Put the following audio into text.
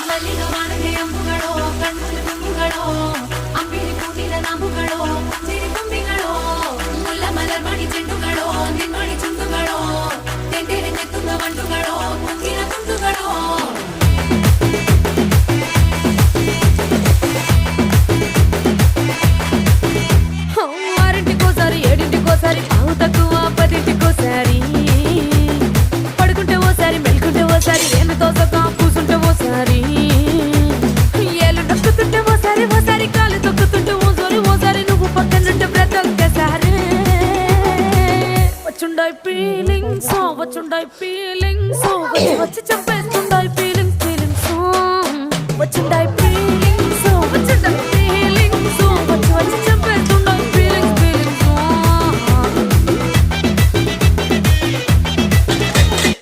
ಮಲ್ಲಿನ ವಾನಗೆ ಅಂಬುಗಳೋ ಕಣ್ಣಲ್ಲಿ ತುಂಬುಗಳೋ ಅಂಬಿಲಿ ಕೂಟಿನ ನಂಬುಗಳೋ ಸಿರಿ ತುಂಬಿಗಳೋ ಮುಲ್ಲ ಮಲರ್ ಮಣಿ ಚೆಂಡುಗಳೋ ನಿನ್ಮಣಿ ಚುಂಡುಗಳೋ ತೆಂಟೆರೆ ನೆತ್ತುಂಗ ಬಂಡುಗಳೋ ಮುಂದಿನ ತುಂಡುಗಳೋ ఆరింటికోసారి ఏడింటికోసారి పావు తక్కువ పదింటికోసారి పడుకుంటే ఓసారి మెలుకుంటే ఓసారి ఏమితో సొక్క కూసుంటే ఓసారి ఏళ్ళు నొక్కుతుంటే ఓసారి ఓసారి కాలు తొక్కుతుంటే ఓసారి నువ్వు పక్కనుంటే బ్రతొక్కసారి వచ్చుండాయి ఫీలింగ్స్ వచ్చి చంపేస్తుండాయి ఫీలింగ్స్ వచ్చుండాయి